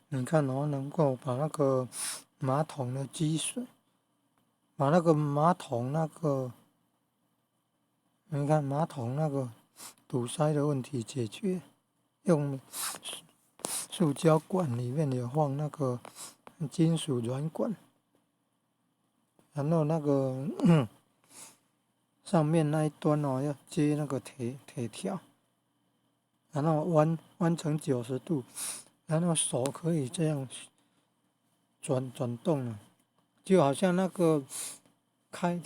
你看哦，能够把那个马桶的积水，把那个马桶那个，你看马桶那个堵塞的问题解决，用塑胶管里面有放那个金属软管，然后那个上面那一端哦要接那个铁条，然后弯成90度，然后手可以这样转动了，就好像那个开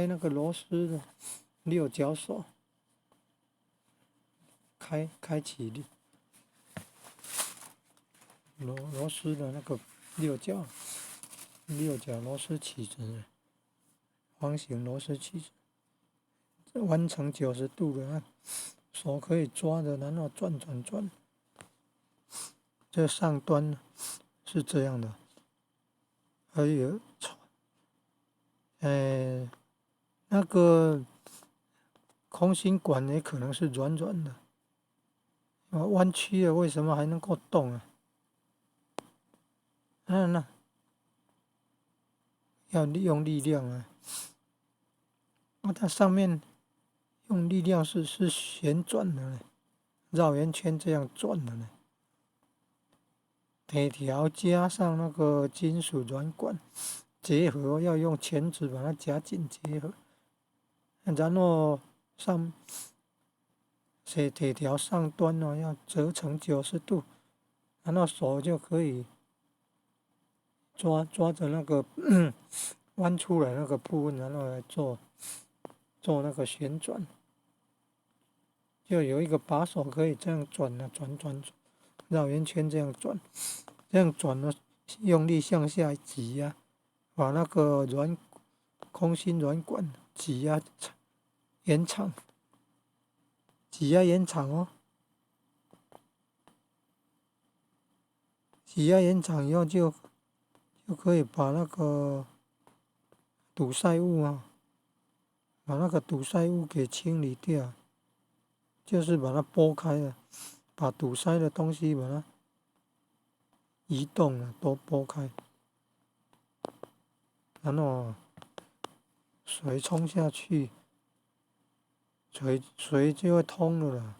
那个螺丝的六角手，开启螺丝的那个六角螺丝起子，方形螺丝起子，弯成90度的，手可以抓着，然后转。这上端是这样的，还有那个空心管也可能是软的，弯曲了为什么还能够动啊？那要利用力量啊！它上面用力量是旋转的呢，绕圆圈这样转的呢。铁条加上那个金属软管结合，要用钳子把它夹紧结合，然后铁条上端呢要折成90度，然后手就可以抓着那个弯出来那个部分，然后来做那个旋转，就有一个把手可以这样转啊转，绕圆圈这样转，这样转呢，用力向下挤压，把那个空心软管挤压延长，哦，挤压延长以后就可以把那个堵塞物啊，把那个堵塞物给清理掉，就是把它拨开了，把堵塞的东西把它移动了，都拨开，然后水冲下去，水就会通了啦。